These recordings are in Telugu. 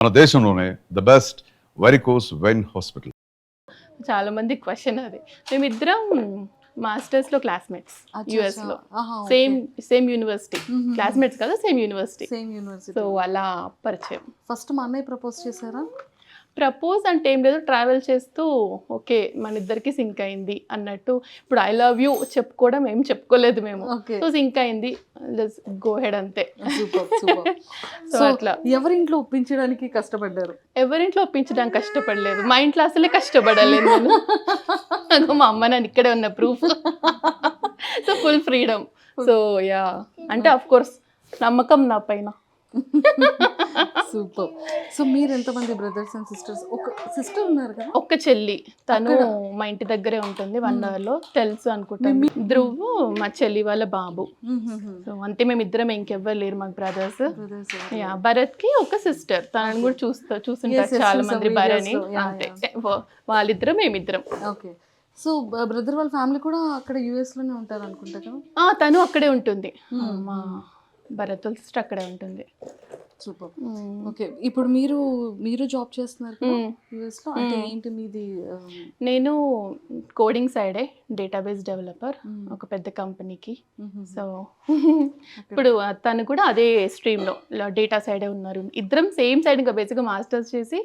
మన దేశంలోనే the best varicose vein hospital. చాలా మంది క్వశ్చన్ అది. మేమిద్దరం మాస్టర్స్ లో క్లాస్మేట్స్ యుఎస్ లో సేమ్ యూనివర్సిటీ. క్లాస్మేట్స్ కదా, సేమ్ యూనివర్సిటీ. సో అలా పరిచయం. ఫస్ట్ మా అన్నయ్య ప్రపోజ్ చేశారా? ప్రపోజ్ అంటే ఏం లేదు, ట్రావెల్ చేస్తూ ఓకే మన ఇద్దరికి సింక్ అయింది అన్నట్టు. ఇప్పుడు ఐ లవ్ యూ చెప్పుకోవడం ఏం చెప్పుకోలేదు మేము. సో సింక్ అయింది, గో హెడ్ అంతే. సో అట్లా ఎవరింట్లో ఒప్పించడానికి కష్టపడ్డారు? ఎవరింట్లో ఒప్పించడానికి కష్టపడలేదు, మా ఇంట్లో అసలే కష్టపడలేదు నేను. నాకు మా అమ్మ నాన్న ఇక్కడే ఉన్న proof. So full freedom. So yeah, అంటే అఫ్ కోర్స్ నమ్మకం నా పైన. సూపర్. సో మీరు ఎంతమంది బ్రదర్స్ అండ్ సిస్టర్స్? ఒక సిస్టర్ ఉన్నారు కదా? ఒక్క చెల్లి, తను మా ఇంటి దగ్గరే ఉంటుంది, 1 hour లో. తెలుసు అనుకుంటాను. ధ్రువ్ మా చెల్లి వాళ్ళ బాబు. సో అంతే, మేము ఇద్దరం, ఇంకెవ్వరు లేరు మాకు బ్రదర్స్. యా, భరత్ కి ఒక సిస్టర్, తనని కూడా చూస్తుంటారు చాలా మంది భరణి. అంతే, వాళ్ళిద్దరం మేమిద్దరం. ఓకే. సో బ్రదర్ వాళ్ళ ఫ్యామిలీ కూడా అక్కడ యుఎస్ లోనే ఉంటారు అనుకుంటా కదా? తను అక్కడే ఉంటుంది, మా భరత్ వాళ్ళ సిస్టర్ అక్కడే ఉంటుంది. సూపర్. ఓకే, ఇప్పుడు మీరు జాబ్ చేస్తున్నారు యుఎస్ లో, అంటే ఏంటి మీది? నేను కోడింగ్ సైడే, డేటాబేస్ డెవలపర్ ఒక పెద్ద కంపెనీకి. సో ఇప్పుడు తను కూడా అదే స్ట్రీమ్లో డేటా సైడే ఉన్నారు. ఇద్దరం సేమ్ సైడ్, ఇంకా బేసిక్గా మాస్టర్స్ చేసి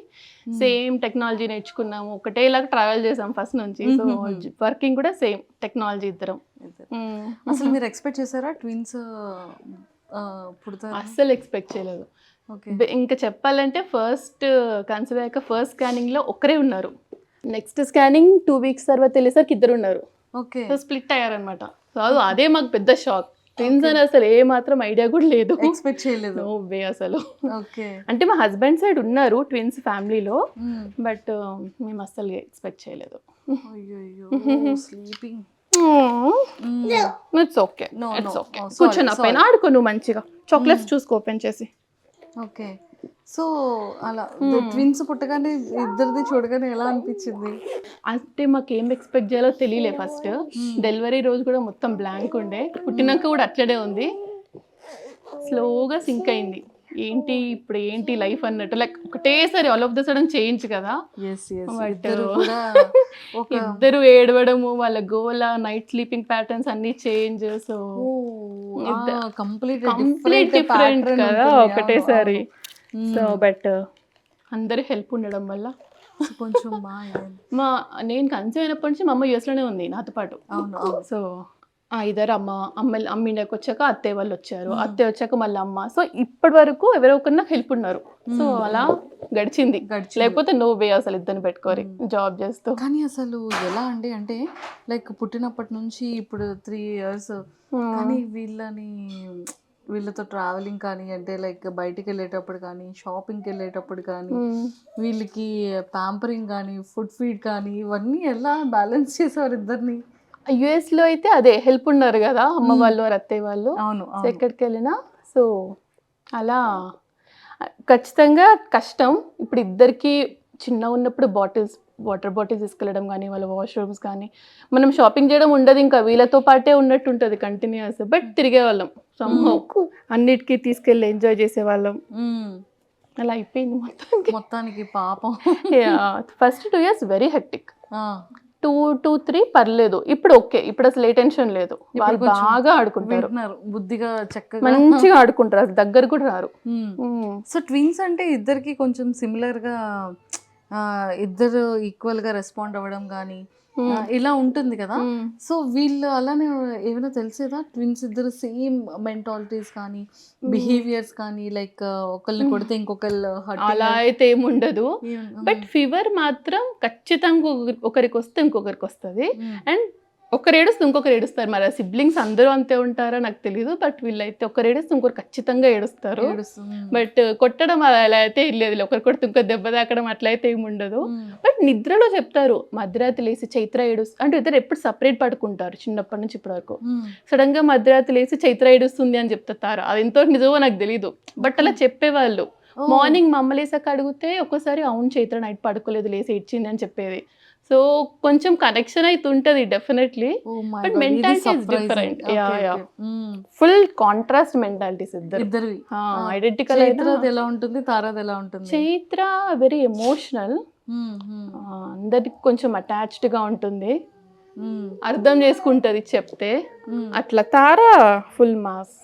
సేమ్ టెక్నాలజీ నేర్చుకున్నాము, ఒకటేలాగా ట్రావెల్ చేసాం ఫస్ట్ నుంచి. సో వర్కింగ్ కూడా సేమ్ టెక్నాలజీ ఇద్దరం. అసలు మీరు ఎక్స్పెక్ట్ చేశారా ట్విన్స్ పుడతారు? అస్సలు ఎక్స్పెక్ట్ చేయలేదు. ఇంకా చెప్పాలంటే ఫస్ట్ కన్సీవ్ అయ్యాక ఫస్ట్ స్కానింగ్ లో ఒక్కరే ఉన్నారు, నెక్స్ట్ స్కానింగ్ 2 weeks తర్వాత వెళ్ళేసరికి ఇద్దరు ఉన్నారు. ఓకే. సో స్ప్లిట్ అయ్యారనమాట. సో అదే మాకు పెద్ద షాక్. ట్విన్స్ అని అసలు ఏ మాత్రం ఐడియా కూడా లేదు, ఎక్స్పెక్ట్ చేయలేదు. నో వే అసలు. ఓకే. అంటే మా హస్బెండ్ సైడ్ ఉన్నారు ట్విన్స్ ఫ్యామిలీలో, బట్ మేము అసలు ఎక్స్పెక్ట్ చేయలేదు. Sleeping. It's okay, it's okay. కూర్చొని పైన ఆడుకో నువ్వు మంచిగా, చాక్లెట్స్ చూసుకో ఓపెన్ చేసి. ఓకే. సో అలా ట్విన్స్ పుట్టగానే ఇద్దరిది చూడగానే ఎలా అనిపించింది? అంటే మాకు ఏం ఎక్స్పెక్ట్ చేయాలో తెలియలే ఫస్ట్. డెలివరీ రోజు కూడా మొత్తం బ్లాంక్ ఉండే, పుట్టినాక కూడా అట్లనే ఉంది. స్లోగా సింక్ అయింది, ఏంటి ఇప్పుడు ఏంటి లైఫ్ అన్నట్టు. లైక్ ఒకటేసారి all of the sudden change కదా. బట్ ఇద్దరు ఏడవడము, వాళ్ళ గోల, నైట్ స్లీపింగ్ ప్యాటర్న్స్ అన్ని చేంజ్. సో కంప్లీట్ డిఫరెంట్ కదా ఒకటేసారి. సో బట్ అందరి హెల్ప్ ఉండడం వల్ల కొంచెం నేను కన్సీవ్ అయినప్పటి నుంచి మా అమ్మ యూఎస్లోనే ఉంది నాతో పాటు. సో ఇద్దరు అమ్మ ఇండియాకి వచ్చాక అత్తయ్య వాళ్ళు వచ్చారు, అత్తయ్య వచ్చాక మళ్ళీ అమ్మ. సో ఇప్పటి వరకు ఎవరో ఒకరు నాకు హెల్ప్ ఉన్నారు. సో అలా గడిచింది, లేకపోతే నో వే అసలు ఇద్దరిని పెట్టుకోరి జాబ్ చేస్తూ. కానీ అసలు ఎలా అండి, అంటే లైక్ పుట్టినప్పటి నుంచి ఇప్పుడు 3 years, కానీ వీళ్ళతో ట్రావెలింగ్ కానీ, అంటే లైక్ బయటికి వెళ్ళేటప్పుడు కానీ, షాపింగ్కి వెళ్ళేటప్పుడు కానీ, వీళ్ళకి ప్యాంపరింగ్ కానీ, ఫుడ్ ఫీడ్ కానీ, ఇవన్నీ ఎలా బ్యాలెన్స్ చేసేవారు ఇద్దరిని? యుఎస్ లో అయితే అదే హెల్ప్ ఉన్నారు కదా, అమ్మ వాళ్ళు అత్తయ్య వాళ్ళు. అవును. ఎక్కడికి వెళ్ళినా సో అలా ఖచ్చితంగా కష్టం. ఇప్పుడు ఇద్దరికి చిన్న ఉన్నప్పుడు వాటర్ బాటిల్స్ తీసుకెళ్ళడం కానీ, వాళ్ళ వాష్రూమ్స్ కానీ, మనం షాపింగ్ చేయడం ఉండదు, ఇంకా వీళ్ళతో పాటే ఉన్నట్టు ఉంటుంది కంటిన్యూస్. బట్ తిరిగే వాళ్ళం సంహౌ, అన్నిటికీ తీసుకెళ్ళి ఎంజాయ్ చేసేవాళ్ళం. అలా అయిపోయింది మొత్తానికి పాపం. ఫస్ట్ 2 years వెరీ హెక్టిక్, 2-3 పర్లేదు. ఇప్పుడు ఓకే, ఇప్పుడు అసలు ఏ టెన్షన్ లేదు. వాళ్ళు బాగా ఆడుకుంటారు, బుద్ధిగా చక్కగా మంచిగా ఆడుకుంటారు, అసలు దగ్గర కూడా రారు. సో ట్విన్స్ అంటే ఇద్దరికి కొంచెం సిమిలర్ గా, ఇద్దరు ఈక్వల్ గా రెస్పాండ్ అవ్వడం కానీ ఇలా ఉంటుంది కదా. సో వీళ్ళు అలానే ఏమైనా తెలిసేదా? ట్విన్స్ ఇద్దరు సేమ్ మెంటాలిటీస్ కానీ, బిహేవియర్స్ కానీ, లైక్ ఒకళ్ళని కొడితే ఇంకొకళ్ళు అలా అయితే ఏముండదు. బట్ ఫీవర్ మాత్రం ఖచ్చితంగా ఒకరికి వస్తే ఇంకొకరికి వస్తుంది, అండ్ ఒకరు ఏడుస్తే ఇంకొకరు ఏడుస్తారు. మరి సిబ్లింగ్స్ అందరూ అంతే ఉంటారా నాకు తెలియదు, బట్ వీళ్ళైతే ఒకరు ఏడుస్తే ఇంకొకరు ఖచ్చితంగా ఏడుస్తారు. బట్ కొట్టడం అలా అయితే లేదు, ఒకరు కొడితే ఇంకొక దెబ్బ తాకడం అట్లా అయితే ఏమి ఉండదు. బట్ నిద్రలో చెప్తారు, మధ్యరాత్రి లేసి చైత్ర ఏడుస్తుంది అంటే, ఇద్దరు ఎప్పుడు సపరేట్ పడుకుంటారు చిన్నప్పటి నుంచి ఇప్పటి వరకు. సడన్ గా మధ్యరాత్రి లేసి చైత్ర ఏడుస్తుంది అని చెప్తారు, అది ఎంతవరకు నిజమో నాకు తెలీదు, బట్ అలా చెప్పేవాళ్ళు. మార్నింగ్ మా అమ్మ లేసాక అడిగితే ఒక్కోసారి అవును చైత్ర నైట్ పడుకోలేదు లేసి ఇచ్చింది అని చెప్పేది. సో కొంచెం కనెక్షన్ అయితే ఉంటుంది definitely, oh my but god, ఇది mentality is surprising. Different. Okay, yeah okay. Yeah hmm. Full contrast mentalities ఇద్దరు. ఇద్దరివి ఐడెంటికల్ అయినా చైత్రది ఎలా ఉంటుంది, తారాది ఎలా ఉంటుంది? చైత్ర వెరీ ఎమోషనల్, మ్మ్, మ్మ్, అందరికి కొంచెం అటాచ్డ్ గా ఉంటుంది, మ్మ్, అర్థం చేసుకుంటది చెప్తే. మ్మ్. అట్లా తార ఫుల్ మాస్,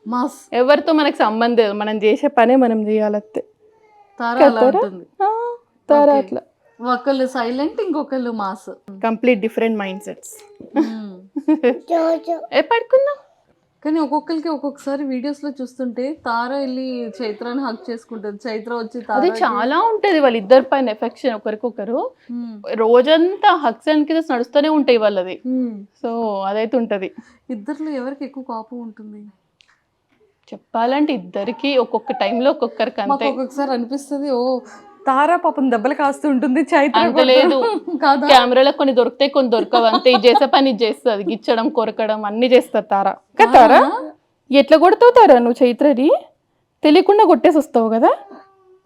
మాస్. ఎవరితో మనకు సంబంధం లేదు, మనం చేసే పనే మనం చేయాలంతే. తారా అలా తారా? ఉంటుంది. తార Okay. అట్లా ఒకళ్ళు సైలెంట్, ఇంకొకళ్ళు mass. Complete different mind sets. మ్మ్. ఏ పడుకున్నా కానీ ఒక్కొక్కరికి ఒక్కొక్కసారి వీడియోస్ లో చూస్తుంటే తార వెళ్ళి చైత్రాన్ని హక్ చేసుకుంటది, చైత్ర వచ్చి అది తారా. చాలా ఉంటది వాళ్ళిద్దరి పైన ఎఫెక్షన్ ఒకరికొకరు. రోజంతా హక్స్ అండ్ కిసెస్ నడుస్తూనే ఉంటాయి వాళ్ళది. సో అదైతే ఉంటది. ఇద్దర్లో ఎవరికి ఎక్కువ కోపం ఉంటుంది? చెప్పాలంటే ఇద్దరికి ఒక్కొక్క టైంలో ఒక్కొక్కరికి మాకు అంతే. ఒక్కొక్కసారి అనిపిస్తుంది, ఓ తారా పాపం దెబ్బలు కాస్తూ ఉంటుంది, చైత్ర అంత లేదు. కాదా? కెమెరాలో కొన్ని దొరుకుతాయి, కొన్ని దొరకవు అంతే. ఇది చేసే పని ఇది చేస్తుంది, గిచ్చడం కొరకడం అన్ని చేస్తారు తారా. తారా ఎట్లా కొడతావు తారా నువ్వు చైత్రది? తెలియకుండా కొట్టేసి వస్తావు కదా,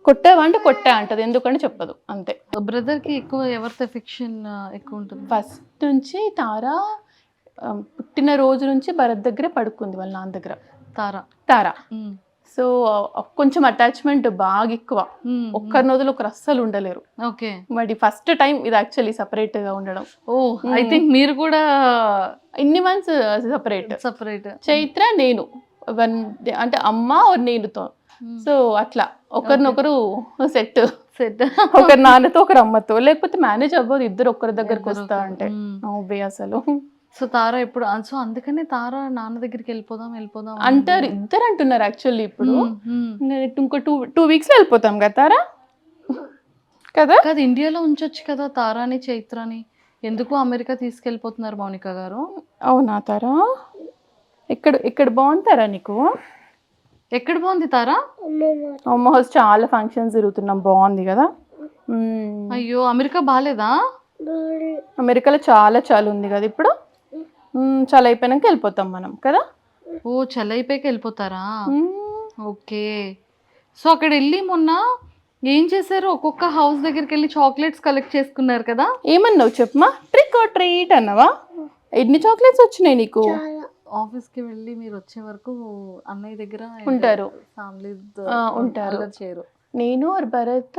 కొట్టావా అంటే కొట్టా అంటది, ఎందుకంటే చెప్పదు అంతే. బ్రదర్ కి ఎక్కువ ఎవరితో ఎఫెక్షన్ ఎక్కువ ఉంటుంది? ఫస్ట్ నుంచి తారా పుట్టిన రోజు నుంచి భరత్ దగ్గరే పడుకుంది, వాళ్ళ నాన్న దగ్గర. తారా సో కొంచెం అటాచ్మెంట్ బాగా ఎక్కువ, ఒక్కరిని వదిలి ఒకరు అస్సలు ఉండలేరు. ఓకే. మరి ఫస్ట్ టైం ఇది యాక్చువల్లీ సపరేట్ గా ఉండడం. ఓ ఐ థింక్ మీరు కూడా ఇన్ని మంత్స్ సపరేట్. చైత్ర నేను అంటే అమ్మ నేనుతో, సో అట్లా ఒకరినొకరు సెట్ ఒకరి నాన్నతో ఒకరు అమ్మతో, లేకపోతే మేనేజ్ అవ్వదు ఇద్దరు ఒకరి దగ్గరకు వస్తా అంటే అసలు. సో తారా ఇప్పుడు, సో అందుకనే తారా నాన్న దగ్గరికి వెళ్ళిపోదాం అంటారు, ఇద్దరు అంటున్నారు యాక్చువల్లీ. ఇప్పుడు ఇంకో 2 weeks లో వెళ్ళిపోతాం కదా తారా, కదా కాదు ఇండియాలో ఉంచొచ్చు కదా తారాని చైత్రాని, ఎందుకు అమెరికా తీసుకెళ్ళిపోతున్నారు మౌనిక గారు? అవునా తారా, ఇక్కడ బాగుంటారా నీకు? ఎక్కడ బాగుంది తారా? అమ్మ హౌస్ చాలా ఫంక్షన్స్ తిరుగుతున్నాం, బాగుంది కదా. అయ్యో అమెరికా బాగాలేదా? అమెరికాలో చాలా ఉంది కదా ఇప్పుడు, చాలా అయిపోయినాక వెళ్ళిపోతాం మనం కదా. ఓ చల్లైపోయాక వెళ్ళిపోతారా? ఓకే. సో అక్కడ వెళ్ళి మొన్న ఏం చేశారు, ఒక్కొక్క హౌస్ దగ్గరికి వెళ్ళి చాక్లెట్స్ కలెక్ట్ చేసుకున్నారు కదా? ఏమన్నావు చెప్పమా? ట్రిక్ ఆర్ ట్రీట్ అన్నావా? ఎన్ని చాక్లెట్స్ వచ్చినాయి నీకు? ఆఫీస్కి వెళ్ళి మీరు వచ్చే వరకు అన్నయ్య దగ్గర ఉంటారు, ఫ్యామిలీ ఉంటారు. చేయరు. నేను భరత్,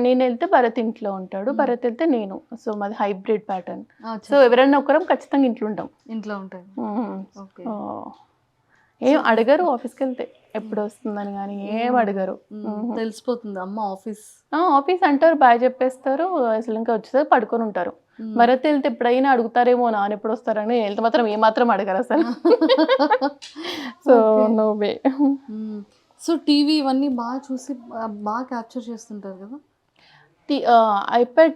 నేను వెళ్తే భరత్ ఇంట్లో ఉంటాడు, భరత్ వెళ్తే నేను. సో మాది హైబ్రిడ్ ప్యాటర్న్. సో ఎవరైనా ఒకరం ఖచ్చితంగా ఇంట్లో ఉంటాం. ఓకే. ఏం అడగరు ఆఫీస్కి వెళ్తే ఎప్పుడు వస్తుందని, కానీ ఏం అడగరు. తెలిసిపోతుంది అమ్మ ఆఫీస్ అంటారు, బాయ్ చెప్పేస్తారు, అసలు ఇంకా వచ్చేసరికి పడుకొని ఉంటారు. భరత్ వెళ్తే ఎప్పుడైనా అడుగుతారేమో నాన్న ఎప్పుడు వస్తారని, వెళ్తే మాత్రం ఏమాత్రం అడగరు అసలు. So no way. So TV ఇవన్నీ బాగా చూసి బాగా క్యాప్చర్ చేస్తుంటారు కదా? ఐప్యాడ్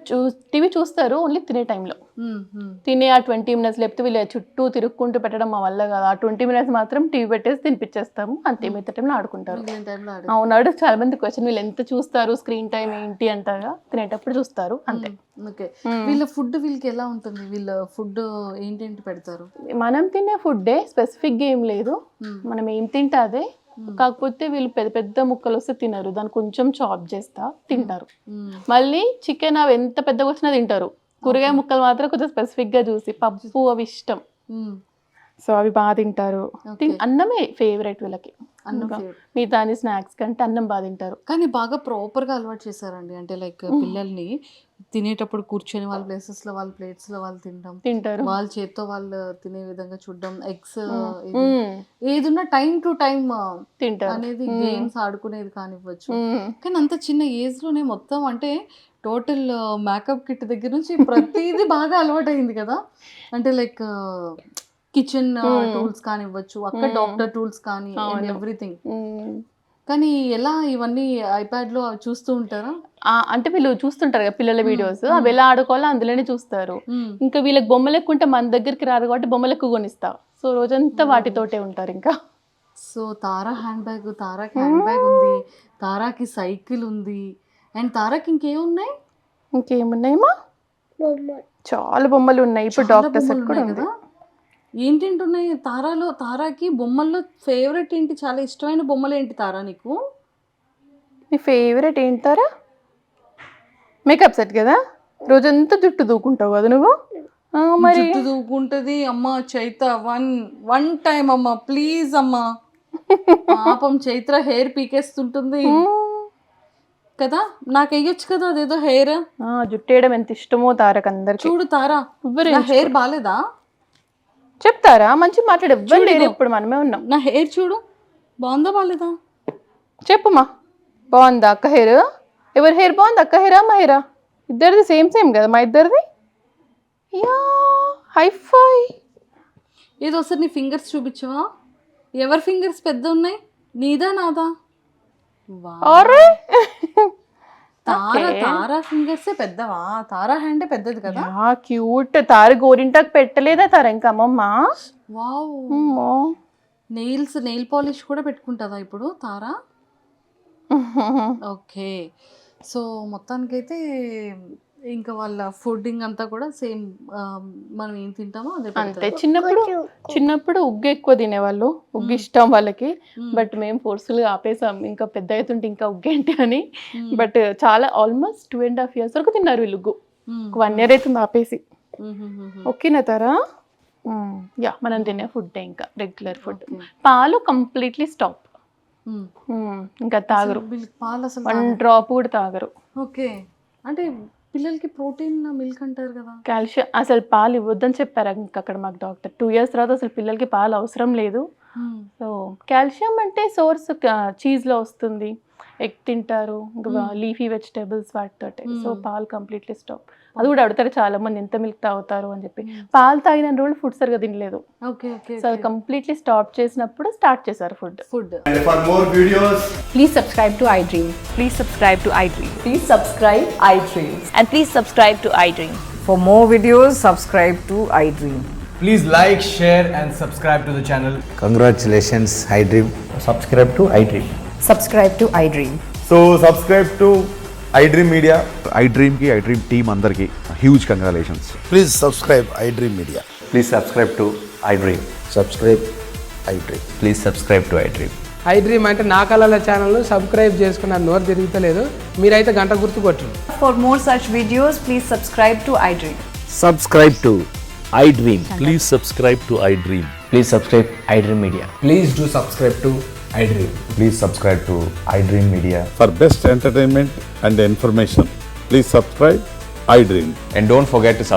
టీవీ చూస్తారు ఓన్లీ తినే టైంలో. తినే ఆ 20 minutes, లేకపోతే వీళ్ళ చుట్టూ తిరుక్కుంటూ పెట్టడం మా వల్ల కాదు. ఆ 20 minutes మాత్రం టీవీ పెట్టేసి తినిపించేస్తాము అంతే, మిగతా టైంలో ఆడుకుంటారు. అవునాడు చాలా మంది క్వశ్చన్, వీళ్ళు ఎంత చూస్తారు, స్క్రీన్ టైం ఏంటి అంటారా, తినేటప్పుడు చూస్తారు అంతే. ఓకే. వీళ్ళ ఫుడ్ వీళ్ళకి ఎలా ఉంటుంది? వీళ్ళ ఫుడ్ ఏంటేంటి పెడతారు? మనం తినే ఫుడ్డే, స్పెసిఫిక్గా ఏం లేదు, మనం ఏం తింటే అదే. కాకపోతే వీళ్ళు పెద్ద పెద్ద ముక్కలు వస్తే తినరు, దాన్ని కొంచెం చాప్ చేస్తా తింటారు. మళ్ళీ చికెన్ అవి ఎంత పెద్దగా వచ్చినా తింటారు, కూరగాయ ముక్కలు మాత్రం కొంచెం స్పెసిఫిక్ గా చూసి, పప్పు అవి ఇష్టం, సో అవి బాగా తింటారు. అన్నమే ఫేవరెట్ వీళ్ళకి, మిగతా స్నాక్స్ కంటే అన్నం బాగా తింటారు. కానీ బాగా ప్రాపర్ గా అలవాటు చేశారండి, అంటే లైక్ పిల్లల్ని తినేటప్పుడు కూర్చొని వాళ్ళ ప్లేసెస్ లో వాళ్ళ ప్లేట్స్ లో వాళ్ళు తింటారు, వాళ్ళ చేత్తో వాళ్ళు తినే విధంగా చూడడం, ఎగ్స్ ఏదున్నా టైం టు టైం తింటారు అనేది, గేమ్స్ ఆడుకునేది కానివ్వచ్చు. కానీ అంత చిన్న ఏజ్ లోనే మొత్తం అంటే టోటల్ మేకప్ కిట్ దగ్గర నుంచి ప్రతిదీ బాగా అలవాటు అయింది కదా. అంటే లైక్ కిచెన్ టూల్స్ కానివ్వచ్చు, అక్కడ డాక్టర్ టూల్స్ కానీ ఎవ్రీథింగ్. కానీ ఎలా ఇవన్నీ ఐప్యాడ్ లో చూస్తూ ఉంటారా? అంటే వీళ్ళు చూస్తుంటారు కదా పిల్లల వీడియోస్, అవి ఎలా ఆడుకోవాలో అందులోనే చూస్తారు. ఇంకా వీళ్ళకి బొమ్మలు ఎక్కువ ఉంటే మన దగ్గరికి రారు కాబట్టి బొమ్మలు ఎక్కువ కొనిస్తా, సో రోజంతా వాటితోటే ఉంటారు ఇంకా. సో తారాకి హ్యాండ్ బ్యాగ్ ఉంది, తారాకి సైకిల్ ఉంది, అండ్ తారాకి ఇంకేమున్నాయమ్మా? చాలా బొమ్మలు ఉన్నాయి. ఇప్పుడు డాక్టర్ సెట్ కూడా ఉంది. ఏంటేంటి ఉన్నాయి తారాకి బొమ్మల్లో ఫేవరెట్ ఏంటి? చాలా ఇష్టమైన బొమ్మలు ఏంటి తారా నీకు? మీ ఫేవరెట్ ఏంటి తారా? మేకప్ సెట్ కదా, రోజంతా జుట్టు దూకుంటావు కదా నువ్వు మరి జుట్టు దూకుంటది అమ్మ. చైత్ర వన్ టైం అమ్మ ప్లీజ్ అమ్మా. పాపం చైత్ర హెయిర్ పీకేస్తుంటుంది కదా, నాకు వేయొచ్చు కదా అదేదో హెయిర్. జుట్టు వేయడం ఎంత ఇష్టమో తారక్ అందరికి. చూడు తారా, నా హెయిర్ బాగాలేదా? చెప్తారా మంచి మాట్లాడు, ఎవ్వరు లేరు ఇప్పుడు మనమే ఉన్నాం. నా హెయిర్ చూడు, బాగుందా బాగాలేదా? చెప్పుమా, బాగుందా అక్క హెయిర్? ఎవరి హెయిర్ బాగుంది, అక్క హెయిరా మా హెయిరా? ఇద్దరిది సేమ్ కదా మా ఇద్దరిది. Yeah hi-fi. ఏదో ఒకసారి నీ ఫింగర్స్ చూపించవా? ఎవరి ఫింగర్స్ పెద్ద ఉన్నాయి, నీదా నాదా? తారా ఫింగర్స్ పెద్దవా? తారా హ్యాండ్ పెద్దది కదా. క్యూట్. తార గోరింటాకు పెట్టలేదా తార ఇంకా అమ్మమ్మ? వావ్. నెయిల్ పాలిష్ కూడా పెట్టుకుంటుందా ఇప్పుడు తారా? ఓకే. సో మొత్తానికైతే ఇంకా వాళ్ళ ఫుడ్డింగ్ అంతా కూడా సేమ్, మనం ఏం తింటామో అదే అంతే. చిన్నప్పుడు ఉగ్గు ఎక్కువ తినేవాళ్ళు, ఉగ్గు ఇష్టం వాళ్ళకి. బట్ మేము ఫోర్స్ఫుల్గా ఆపేసాం, ఇంకా పెద్ద అవుతుంటే ఇంకా ఉగ్గు ఏంటి అని. బట్ చాలా ఆల్మోస్ట్ 2.5 years వరకు తిన్నారు వీళ్ళు ఉగ్గు. 1 year అవుతుంది ఆపేసి. ఓకేనా తారా? యా, మనం తినే ఫుడ్ ఇంకా రెగ్యులర్ ఫుడ్. పాలు కంప్లీట్లీ స్టాప్, ఇంకా తాగరు. పాలు అసలు 1 drop కూడా తాగరు. ఓకే. అంటే పిల్లలకి ప్రోటీన్ మిల్క్ అంటారు కదా, కాల్షియం. అసలు పాలు ఇవ్వద్దని చెప్పారు ఇంకా అక్కడ మాకు డాక్టర్. 2 years తర్వాత అసలు పిల్లలకి పాలు అవసరం లేదు. సో కాల్షియం అంటే సోర్స్ చీజ్లో వస్తుంది, ఎగ్ తింటారు, లీఫీ వెజిటేబుల్స్ వాటితోటి. సో పాలు కంప్లీట్లీ స్టాప్. అది కూడా అడుగుతారు చాలా మంది, ఎంత మిల్క్ తాగుతారు అని చెప్పి. పాలు తాగిన రోజులు ఫుడ్ సరిగా తినలేదు. సో అది కంప్లీట్లీ స్టాప్ చేసినప్పుడు స్టార్ట్ చేశారు food. And for more videos, Please subscribe to iDream. Please subscribe to iDream. Please subscribe iDream. And please subscribe to iDream. For more videos, subscribe to iDream. please like, share, and subscribe to the channel. Congratulations, iDream. Subscribe to iDream. Subscribe to iDream. So subscribe to iDream Media. iDream team అందరికి huge congratulations. Please subscribe iDream Media. Please subscribe to iDream. Subscribe iDream. Please subscribe to iDream. iDream అంటే నా కళల ఛానల్ సబ్స్క్రైబ్ చేసుకున్న నోరు తిరుగుతలేదు, మీరైతే గంట గుర్తు కొట్టండి. For more such videos, please subscribe to iDream. Subscribe to iDream. Please subscribe to iDream. Please subscribe iDream Media. Please do subscribe to iDream. Please subscribe to iDream Media. For best entertainment and information, please subscribe iDream. And don't forget to subscribe